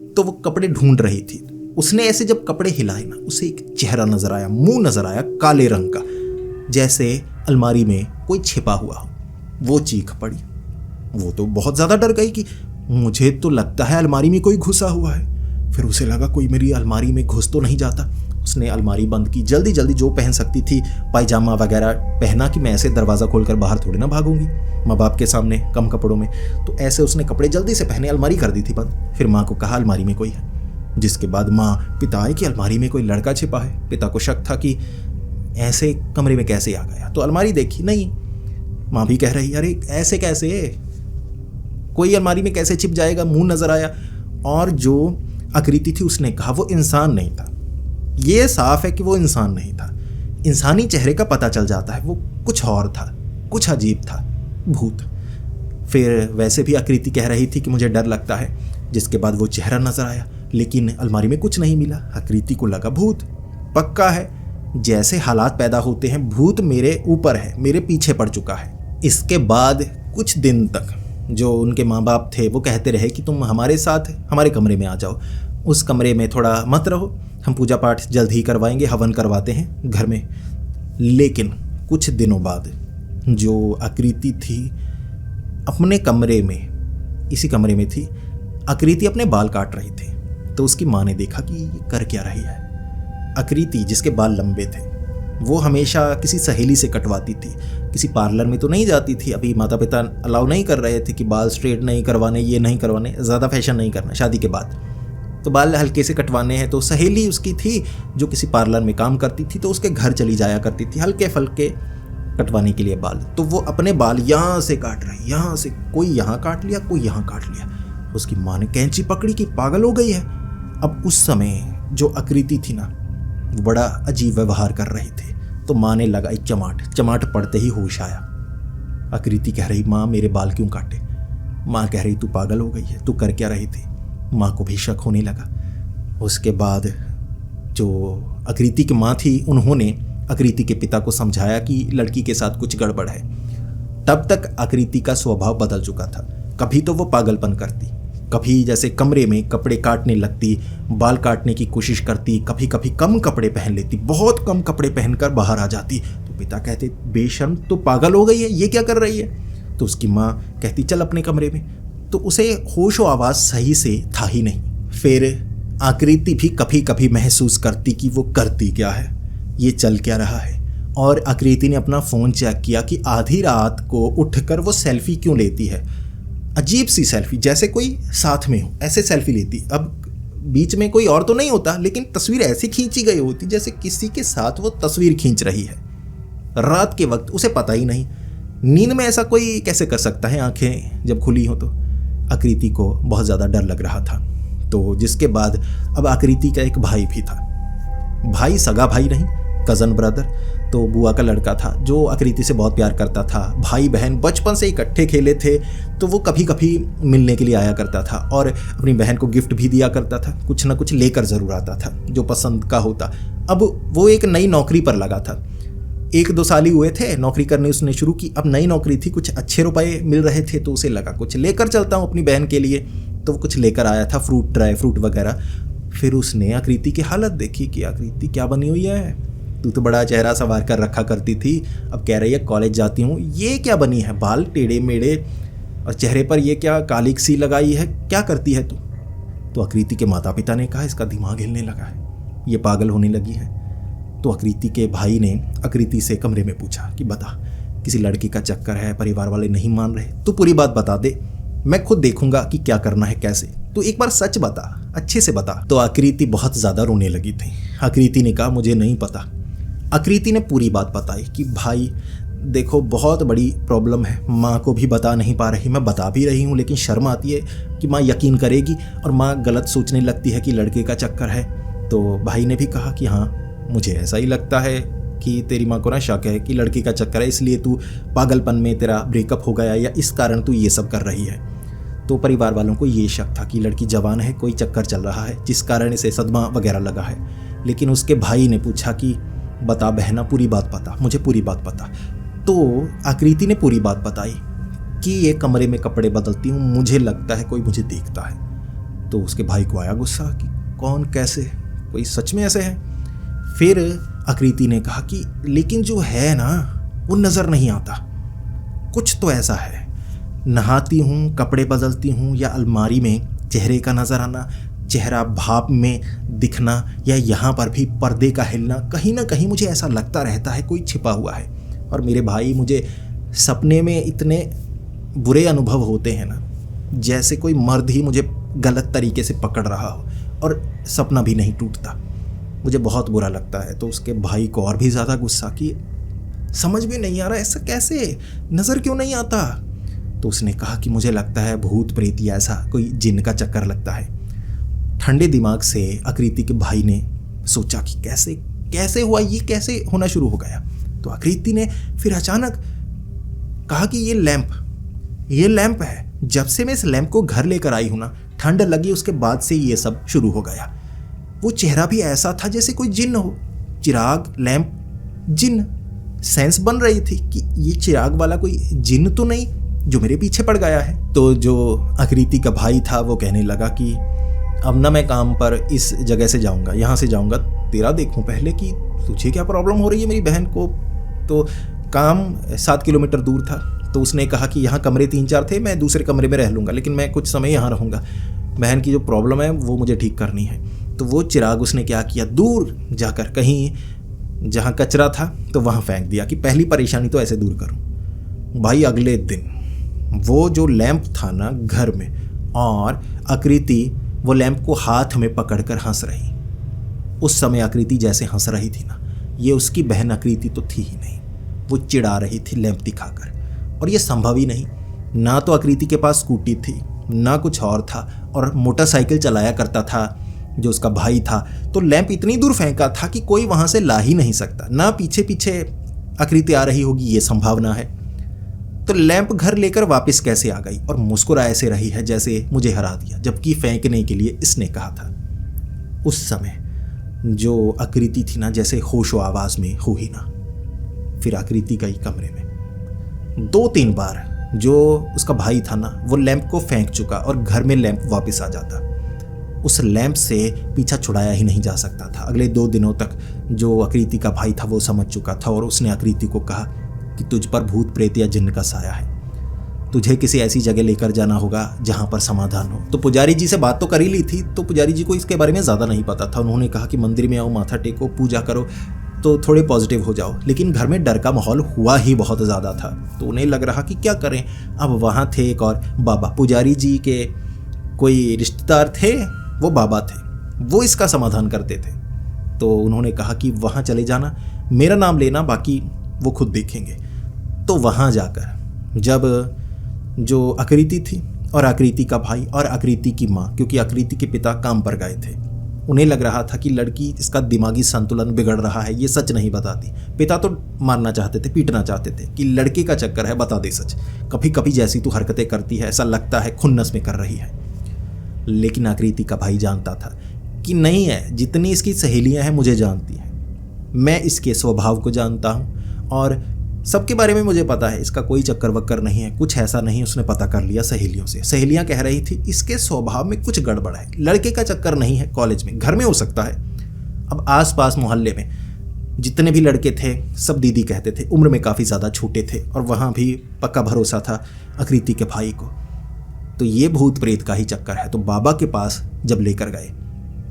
तो वो कपड़े ढूंढ रही थी। उसने ऐसे जब कपड़े हिलाए ना, उसे एक चेहरा नजर आया, मुंह नजर आया काले रंग का, जैसे अलमारी में कोई छिपा हुआ हो। वो चीख पड़ी। वो तो बहुत ज़्यादा डर गई कि मुझे तो लगता है अलमारी में कोई घुसा हुआ है। फिर उसे लगा कोई मेरी अलमारी में घुस तो नहीं जाता। उसने अलमारी बंद की, जल्दी जल्दी जो पहन सकती थी, पायजामा वगैरह पहना कि मैं ऐसे दरवाज़ा खोलकर बाहर थोड़ी ना भागूंगी माँ बाप के सामने कम कपड़ों में। तो ऐसे उसने कपड़े जल्दी से पहने, अलमारी कर दी थी बंद। फिर माँ को कहा अलमारी में कोई है, जिसके बाद माँ पिता आए कि अलमारी में कोई लड़का छिपा है। पिता को शक था कि ऐसे कमरे में कैसे आ गया, तो अलमारी देखी, नहीं। माँ भी कह रही अरे ऐसे कैसे, कोई अलमारी में कैसे छिप जाएगा, मुंह नजर आया। और जो आकृति थी उसने कहा वो इंसान नहीं था। ये साफ है कि वो इंसान नहीं था। इंसानी चेहरे का पता चल जाता है, वो कुछ और था, कुछ अजीब था, भूत। फिर वैसे भी आकृति कह रही थी कि मुझे डर लगता है। जिसके बाद वो चेहरा नजर आया, लेकिन अलमारी में कुछ नहीं मिला। आकृति को लगा भूत पक्का है, जैसे हालात पैदा होते हैं भूत मेरे ऊपर है, मेरे पीछे पड़ चुका है। इसके बाद कुछ दिन तक जो उनके माँ बाप थे वो कहते रहे कि तुम हमारे साथ हमारे कमरे में आ जाओ, उस कमरे में थोड़ा मत रहो, हम पूजा पाठ जल्द ही करवाएंगे, हवन करवाते हैं घर में। लेकिन कुछ दिनों बाद जो आकृति थी अपने कमरे में, इसी कमरे में थी, आकृति अपने बाल काट रही थी। तो उसकी माँ ने देखा कि ये कर क्या रही है। आकृति जिसके बाल लंबे थे वो हमेशा किसी सहेली से कटवाती थी, किसी पार्लर में तो नहीं जाती थी। अभी माता पिता अलाउ नहीं कर रहे थे कि बाल स्ट्रेट नहीं करवाने, ये नहीं करवाने, ज़्यादा फैशन नहीं करना शादी के बाद, तो बाल हल्के से कटवाने हैं। तो सहेली उसकी थी जो किसी पार्लर में काम करती थी, तो उसके घर चली जाया करती थी हल्के फल्के कटवाने के लिए बाल। तो वो अपने बाल यहाँ से काट रही, यहाँ से, कोई यहाँ काट लिया, कोई यहाँ काट लिया। उसकी माँ ने कैंची पकड़ी कि पागल हो गई है। अब उस समय जो आकृति थी ना वो बड़ा अजीब व्यवहार कर रही थी, तो माँ ने लगाई चमाट। चमाट पड़ते ही होश आया। आकृति कह रही माँ मेरे बाल क्यों काटे। माँ कह रही तू पागल हो गई है, तू कर क्या रही थी। माँ को भी शक होने लगा। उसके बाद जो आकृति की माँ थी उन्होंने आकृति के पिता को समझाया कि लड़की के साथ कुछ गड़बड़ है। तब तक आकृति का स्वभाव बदल चुका था। कभी तो वो पागलपन करती, कभी जैसे कमरे में कपड़े काटने लगती, बाल काटने की कोशिश करती, कभी कभी कम कपड़े पहन लेती, बहुत कम कपड़े पहनकर बाहर आ जाती। तो पिता कहते बेशर्म, तो पागल हो गई है, ये क्या कर रही है। तो उसकी माँ कहती चल अपने कमरे में। तो उसे होश व आवाज़ सही से था ही नहीं। फिर आकृति भी कभी कभी महसूस करती कि वो करती क्या है, ये चल क्या रहा है। और आकृति ने अपना फ़ोन चेक किया कि आधी रात को उठकर वो सेल्फी क्यों लेती है। अजीब सी सेल्फी, जैसे कोई साथ में हो ऐसे सेल्फी लेती। अब बीच में कोई और तो नहीं होता, लेकिन तस्वीर ऐसी खींची गई होती जैसे किसी के साथ वो तस्वीर खींच रही है। रात के वक्त उसे पता ही नहीं, नींद में ऐसा कोई कैसे कर सकता है, आंखें जब खुली हो। तो आकृति को बहुत ज़्यादा डर लग रहा था। तो जिसके बाद अब आकृति का एक भाई भी था, भाई सगा भाई नहीं, कज़न ब्रदर। तो बुआ का लड़का था जो आकृति से बहुत प्यार करता था। भाई बहन बचपन से इकट्ठे खेले थे, तो वो कभी कभी मिलने के लिए आया करता था और अपनी बहन को गिफ्ट भी दिया करता था, कुछ ना कुछ लेकर ज़रूर आता था जो पसंद का होता। अब वो एक नई नौकरी पर लगा था, 1-2 साल ही हुए थे नौकरी करने उसने शुरू की। अब नई नौकरी थी, कुछ अच्छे रुपए मिल रहे थे, तो उसे लगा कुछ लेकर चलता हूँ अपनी बहन के लिए। तो वो कुछ लेकर आया था, फ्रूट, ड्राई फ्रूट वगैरह। फिर उसने आकृति की हालत देखी कि आकृति क्या बनी हुई है, तू तो बड़ा चेहरा संवार कर रखा करती थी, अब कह रही है कॉलेज जाती हूँ, ये क्या बनी है, बाल टेढ़े मेढ़े और चेहरे पर ये क्या कालिक सी लगाई है, क्या करती है तू। तो आकृति के माता पिता ने कहा इसका दिमाग हिलने लगा है, ये पागल होने लगी है। तो आकृति के भाई ने आकृति से कमरे में पूछा कि बता, किसी लड़की का चक्कर है, परिवार वाले नहीं मान रहे, तू पूरी बात बता दे, मैं खुद देखूंगा कि क्या करना है, कैसे, तो एक बार सच बता, अच्छे से बता। तो आकृति बहुत ज़्यादा रोने लगी थी। आकृति ने कहा मुझे नहीं पता। आकृति ने पूरी बात बताई कि भाई देखो बहुत बड़ी प्रॉब्लम है, माँ को भी बता नहीं पा रही, मैं बता भी रही हूँ लेकिन शर्म आती है कि माँ यकीन करेगी और माँ गलत सोचने लगती है कि लड़के का चक्कर है। तो भाई ने भी कहा कि हाँ मुझे ऐसा ही लगता है कि तेरी माँ को ना शक है कि लड़के का चक्कर है, इसलिए तू पागलपन में तेरा ब्रेकअप हो गया या इस कारण तू ये सब कर रही है। तो परिवार वालों को ये शक था कि लड़की जवान है, कोई चक्कर चल रहा है जिस कारण इसे सदमा वगैरह लगा है। लेकिन उसके भाई ने पूछा कि बता बहना, पूरी बात बता, मुझे पूरी बात बता। तो आकृति ने पूरी बात बताई कि ये कमरे में कपड़े बदलती हूँ, मुझे लगता है कोई मुझे देखता है। तो उसके भाई को आया गुस्सा कि कौन, कैसे, कोई सच में ऐसे है? फिर आकृति ने कहा कि लेकिन जो है ना वो नज़र नहीं आता, कुछ तो ऐसा है। नहाती हूँ, कपड़े बदलती हूँ, या अलमारी में चेहरे का नज़र आना, चेहरा भाप में दिखना, या यहाँ पर भी पर्दे का हिलना, कहीं ना कहीं मुझे ऐसा लगता रहता है कोई छिपा हुआ है। और मेरे भाई, मुझे सपने में इतने बुरे अनुभव होते हैं ना, जैसे कोई मर्द ही मुझे गलत तरीके से पकड़ रहा हो, और सपना भी नहीं टूटता। मुझे बहुत बुरा लगता है। तो उसके भाई को और भी ज़्यादा गुस्सा कि समझ में नहीं आ रहा ऐसा कैसे, नज़र क्यों नहीं आता? तो उसने कहा कि मुझे लगता है भूत प्रेत या ऐसा कोई जिन का चक्कर लगता है। ठंडे दिमाग से आकृति के भाई ने सोचा कि कैसे कैसे हुआ, ये कैसे होना शुरू हो गया। तो आकृति ने फिर अचानक कहा कि ये लैंप है। जब से मैं इस लैंप को घर लेकर आई हूं ना, ठंड लगी, उसके बाद से ये सब शुरू हो गया। वो चेहरा भी ऐसा था जैसे कोई जिन हो। चिराग, लैंप, जिन। सेंस बन रही थी कि ये चिराग वाला कोई जिन तो नहीं जो मेरे पीछे पड़ गया है। तो जो आकृति का भाई था वो कहने लगा कि अब ना मैं काम पर इस जगह से जाऊंगा, यहाँ से जाऊंगा, तेरा देखूं पहले कि तुझे क्या प्रॉब्लम हो रही है मेरी बहन को। तो काम 7 किलोमीटर दूर था। तो उसने कहा कि यहाँ कमरे 3-4 थे, मैं दूसरे कमरे में रह लूँगा, लेकिन मैं कुछ समय यहाँ रहूँगा। बहन की जो प्रॉब्लम है वो मुझे ठीक करनी है। तो वो चिराग उसने क्या किया, दूर जाकर कहीं जहाँ कचरा था तो वहाँ फेंक दिया कि पहली परेशानी तो ऐसे दूर करूँ। भाई अगले दिन वो जो लैंप था ना घर में, और आकृति वो लैंप को हाथ में पकड़कर हंस रही। उस समय आकृति जैसे हंस रही थी ना, ये उसकी बहन आकृति तो थी ही नहीं। वो चिढ़ा रही थी लैंप दिखाकर, और ये संभव ही नहीं। ना तो आकृति के पास स्कूटी थी, ना कुछ और था, और मोटरसाइकिल चलाया करता था जो उसका भाई था। तो लैंप इतनी दूर फेंका था कि कोई वहां से ला ही नहीं सकता। ना पीछे पीछे आकृति आ रही होगी, ये संभावना है। तो लैंप घर लेकर वापस कैसे आ गई, और मुस्कुराए से रही है जैसे मुझे हरा दिया, जबकि फेंकने के लिए इसने कहा था। उस समय जो आकृति थी ना, जैसे होशो आवाज में हो ही ना। फिर आकृति गई कमरे में। 2-3 बार जो उसका भाई था ना, वो लैंप को फेंक चुका और घर में लैंप वापस आ जाता। उस लैंप से पीछा छुड़ाया ही नहीं जा सकता था। अगले 2 दिनों तक जो आकृति का भाई था वो समझ चुका था, और उसने आकृति को कहा कि तुझ पर भूत प्रेत या जिन्न का साया है, तुझे किसी ऐसी जगह लेकर जाना होगा जहां पर समाधान हो। तो पुजारी जी से बात तो कर ही ली थी, तो पुजारी जी को इसके बारे में ज़्यादा नहीं पता था। उन्होंने कहा कि मंदिर में आओ, माथा टेको, पूजा करो तो थोड़े पॉजिटिव हो जाओ। लेकिन घर में डर का माहौल हुआ ही बहुत ज़्यादा था, तो उन्हें लग रहा कि क्या करें। अब वहाँ थे एक और बाबा, पुजारी जी के कोई रिश्तेदार थे, वो बाबा थे, वो इसका समाधान करते थे। तो उन्होंने कहा कि वहाँ चले जाना, मेरा नाम लेना, बाकी वो खुद देखेंगे। तो वहाँ जाकर जब जो आकृति थी और आकृति का भाई और आकृति की माँ, क्योंकि आकृति के पिता काम पर गए थे, उन्हें लग रहा था कि लड़की, इसका दिमागी संतुलन बिगड़ रहा है, ये सच नहीं बताती। पिता तो मारना चाहते थे, पीटना चाहते थे कि लड़के का चक्कर है, बता दे सच, कभी कभी जैसी तू हरकतें करती है ऐसा लगता है खुन्नस में कर रही है। लेकिन आकृति का भाई जानता था कि नहीं है, जितनी इसकी सहेलियां हैं मुझे जानती हैं, मैं इसके स्वभाव को जानता हूँ और सबके बारे में मुझे पता है, इसका कोई चक्कर वक्कर नहीं है, कुछ ऐसा नहीं। उसने पता कर लिया सहेलियों से। सहेलियां कह रही थी इसके स्वभाव में कुछ गड़बड़ है, लड़के का चक्कर नहीं है, कॉलेज में, घर में हो सकता है। अब आसपास मोहल्ले में जितने भी लड़के थे सब दीदी कहते थे, उम्र में काफ़ी ज़्यादा छोटे थे, और वहाँ भी पक्का भरोसा था आकृति के भाई को। तो ये भूत प्रेत का ही चक्कर है। तो बाबा के पास जब लेकर गए,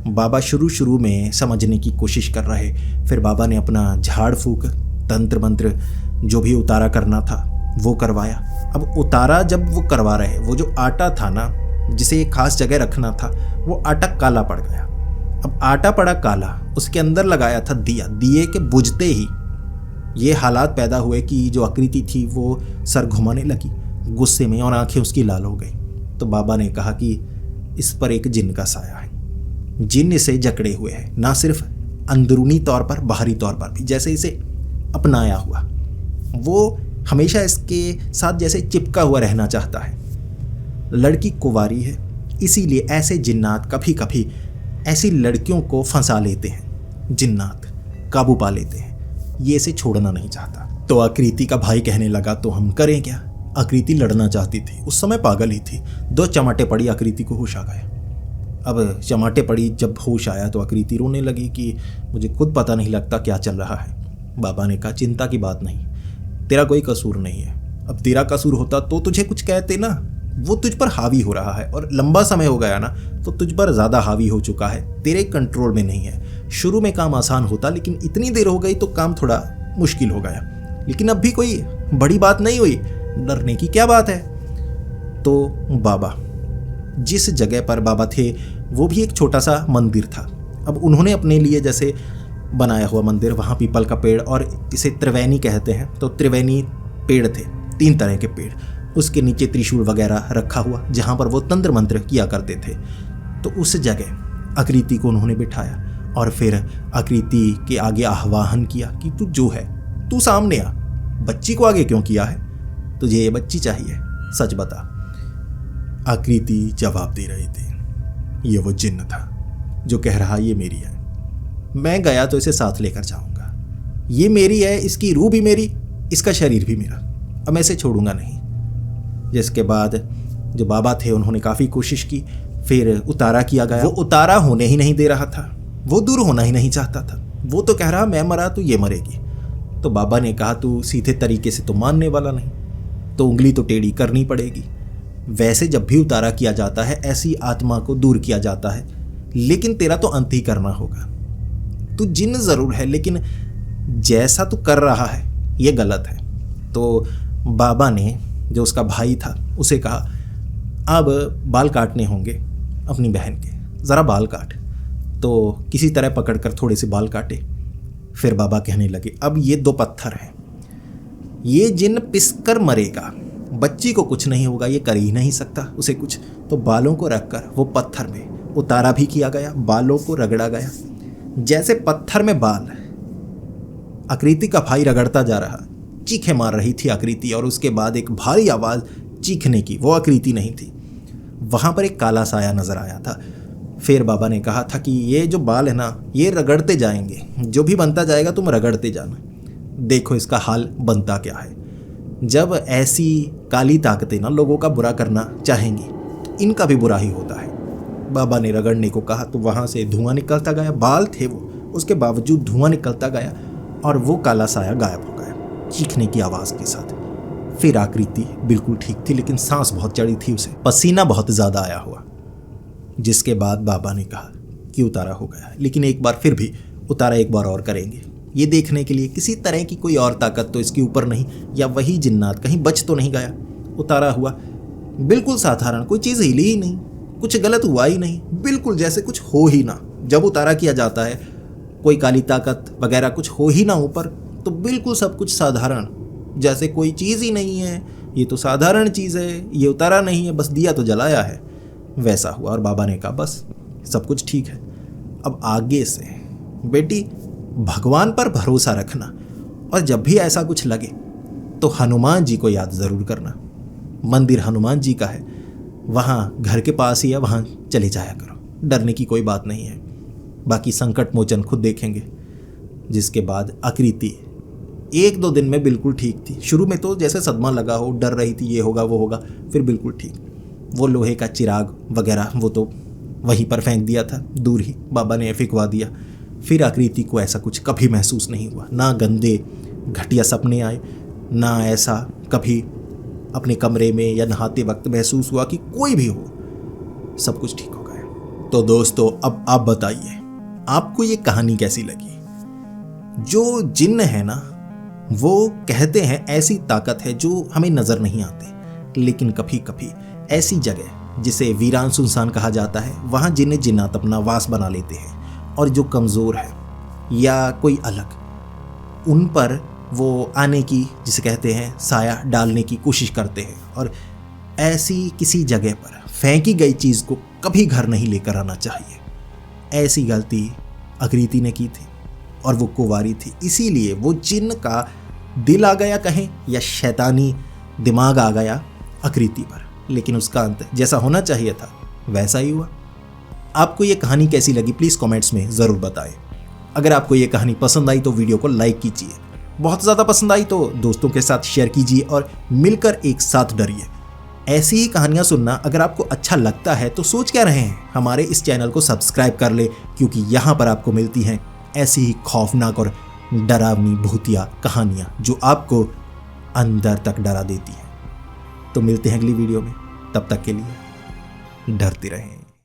बाबा शुरू में समझने की कोशिश कर रहे, फिर बाबा ने अपना झाड़ फूक, तंत्र मंत्र, जो भी उतारा करना था वो करवाया। अब उतारा जब वो करवा रहे, वो जो आटा था ना जिसे एक खास जगह रखना था, वो आटा काला पड़ गया। अब आटा पड़ा काला, उसके अंदर लगाया था दिया, दिए के बुझते ही ये हालात पैदा हुए कि जो आकृति थी वो सर घुमाने लगी गुस्से में और आंखें उसकी लाल हो गई। तो बाबा ने कहा कि इस पर एक जिन का साया है, जिन इसे जकड़े हुए है, ना सिर्फ अंदरूनी तौर पर, बाहरी तौर पर भी, जैसे इसे अपनाया हुआ, वो हमेशा इसके साथ जैसे चिपका हुआ रहना चाहता है। लड़की कुंवारी है, इसीलिए ऐसे जिन्नात कभी कभी ऐसी लड़कियों को फंसा लेते हैं, जिन्नात काबू पा लेते हैं, ये इसे छोड़ना नहीं चाहता। तो आकृति का भाई कहने लगा तो हम करें क्या, आकृति लड़ना चाहती थी। उस समय पागल ही थी। 2 चमाटे पड़ी, आकृति को होश आ गया। अब चमाटे पड़ी, जब होश आया तो आकृति रोने लगी कि मुझे खुद पता नहीं लगता क्या चल रहा है। बाबा ने कहा चिंता की बात नहीं, तेरा कोई कसूर नहीं है। अब तेरा कसूर होता तो तुझे कुछ कहते ना। वो तुझ पर हावी हो रहा है और लंबा समय हो गया ना, तो तुझ पर ज़्यादा हावी हो चुका है, तेरे कंट्रोल में नहीं है। शुरू में काम आसान होता, लेकिन इतनी देर हो गई तो काम थोड़ा मुश्किल हो गया। लेकिन अब भी कोई बड़ी बात नहीं हुई, डरने की क्या बात है। तो बाबा, जिस जगह पर बाबा थे वो भी एक छोटा सा मंदिर था। अब उन्होंने अपने लिए जैसे बनाया हुआ मंदिर, वहाँ पीपल का पेड़, और इसे त्रिवेणी कहते हैं, तो त्रिवेणी पेड़ थे, 3 तरह के पेड़। उसके नीचे त्रिशूल वगैरह रखा हुआ, जहाँ पर वो तंत्र मंत्र किया करते थे। तो उस जगह आकृति को उन्होंने बिठाया और फिर आकृति के आगे आह्वान किया कि तू जो है तू सामने आ। बच्ची को आगे क्यों किया है? तुझे ये बच्ची चाहिए, सच बता। आकृति जवाब दे रही थी। ये वो जिन्न था जो कह रहा ये मेरी है, मैं गया तो इसे साथ लेकर जाऊंगा। ये मेरी है, इसकी रूह भी मेरी, इसका शरीर भी मेरा, अब मैं इसे छोड़ूंगा नहीं। जिसके बाद जो बाबा थे उन्होंने काफ़ी कोशिश की, फिर उतारा किया गया। वो उतारा होने ही नहीं दे रहा था, वो दूर होना ही नहीं चाहता था। वो तो कह रहा मैं मरा तो ये मरेगी। तो बाबा ने कहा तू सीधे तरीके से तो मानने वाला नहीं, तो उंगली तो टेढ़ी करनी पड़ेगी। वैसे जब भी उतारा किया जाता है ऐसी आत्मा को दूर किया जाता है, लेकिन तेरा तो अंत ही करना होगा। तू जिन्न ज़रूर है, लेकिन जैसा तू कर रहा है ये गलत है। तो बाबा ने, जो उसका भाई था, उसे कहा अब बाल काटने होंगे अपनी बहन के, ज़रा बाल काट। तो किसी तरह पकड़कर थोड़े से बाल काटे। फिर बाबा कहने लगे अब ये 2 पत्थर हैं, ये जिन्न पिसकर मरेगा, बच्ची को कुछ नहीं होगा, ये कर ही नहीं सकता उसे कुछ। तो बालों को रखकर वो पत्थर में उतारा भी किया गया, बालों को रगड़ा गया। जैसे पत्थर में बाल, आकृति का भाई रगड़ता जा रहा, चीखें मार रही थी आकृति, और उसके बाद एक भारी आवाज़ चीखने की, वो आकृति नहीं थी। वहाँ पर एक काला साया नज़र आया था। फिर बाबा ने कहा था कि ये जो बाल है ना, ये रगड़ते जाएंगे, जो भी बनता जाएगा तुम रगड़ते जाना, देखो इसका हाल बनता क्या है। जब ऐसी काली ताकतें ना लोगों का बुरा करना चाहेंगी तो इनका भी बुरा ही होता है। बाबा ने रगड़ने को कहा तो वहाँ से धुआं निकलता गया, बाल थे वो, उसके बावजूद धुआं निकलता गया और वो काला साया गायब हो गया चीखने की आवाज़ के साथ। फिर आकृति बिल्कुल ठीक थी, लेकिन सांस बहुत चढ़ी थी, उसे पसीना बहुत ज़्यादा आया हुआ। जिसके बाद बाबा ने कहा कि उतारा हो गया, लेकिन एक बार फिर भी उतारा एक बार और करेंगे, ये देखने के लिए किसी तरह की कोई और ताकत तो इसके ऊपर नहीं, या वही जिन्नात कहीं बच तो नहीं गया। उतारा हुआ बिल्कुल साधारण, कोई चीज़ हिली ही नहीं, कुछ गलत हुआ ही नहीं, बिल्कुल जैसे कुछ हो ही ना। जब उतारा किया जाता है कोई काली ताकत वगैरह कुछ हो ही ना ऊपर, तो बिल्कुल सब कुछ साधारण, जैसे कोई चीज़ ही नहीं है, ये तो साधारण चीज़ है, ये उतारा नहीं है, बस दिया तो जलाया है, वैसा हुआ। और बाबा ने कहा बस सब कुछ ठीक है, अब आगे से बेटी भगवान पर भरोसा रखना, और जब भी ऐसा कुछ लगे तो हनुमान जी को याद ज़रूर करना। मंदिर हनुमान जी का है, वहाँ घर के पास ही है, वहाँ चले जाया करो, डरने की कोई बात नहीं है, बाकी संकट मोचन खुद देखेंगे। जिसके बाद आकृति 1-2 दिन में बिल्कुल ठीक थी। शुरू में तो जैसे सदमा लगा हो, डर रही थी ये होगा वो होगा, फिर बिल्कुल ठीक। वो लोहे का चिराग वगैरह वो तो वहीं पर फेंक दिया था, दूर ही बाबा ने फेंकवा दिया। फिर आकृति को ऐसा कुछ कभी महसूस नहीं हुआ, ना गंदे घटिया सपने आए, ना ऐसा कभी अपने कमरे में या नहाते वक्त महसूस हुआ कि कोई भी हो, सब कुछ ठीक हो गया। तो दोस्तों अब आप बताइए आपको ये कहानी कैसी लगी। जो जिन्न है ना, वो कहते हैं ऐसी ताकत है जो हमें नज़र नहीं आती, लेकिन कभी कभी ऐसी जगह जिसे वीरान सुनसान कहा जाता है, वहाँ जिन्न जिन्नात अपना वास बना लेते हैं, और जो कमज़ोर है या कोई अलग, उन पर वो आने की, जिसे कहते हैं साया डालने की कोशिश करते हैं। और ऐसी किसी जगह पर फेंकी गई चीज़ को कभी घर नहीं लेकर आना चाहिए। ऐसी गलती आकृति ने की थी, और वो कुंवारी थी, इसीलिए वो जिन्न का दिल आ गया कहें, या शैतानी दिमाग आ गया आकृति पर, लेकिन उसका अंत जैसा होना चाहिए था वैसा ही हुआ। आपको ये कहानी कैसी लगी प्लीज़ कमेंट्स में ज़रूर बताएं। अगर आपको ये कहानी पसंद आई तो वीडियो को लाइक कीजिए, बहुत ज़्यादा पसंद आई तो दोस्तों के साथ शेयर कीजिए और मिलकर एक साथ डरिए। ऐसी ही कहानियाँ सुनना अगर आपको अच्छा लगता है तो सोच क्या रहे हैं, हमारे इस चैनल को सब्सक्राइब कर ले, क्योंकि यहाँ पर आपको मिलती हैं ऐसी ही खौफनाक और डरावनी भूतिया कहानियाँ जो आपको अंदर तक डरा देती हैं। तो मिलते हैं अगली वीडियो में, तब तक के लिए डरते रहें।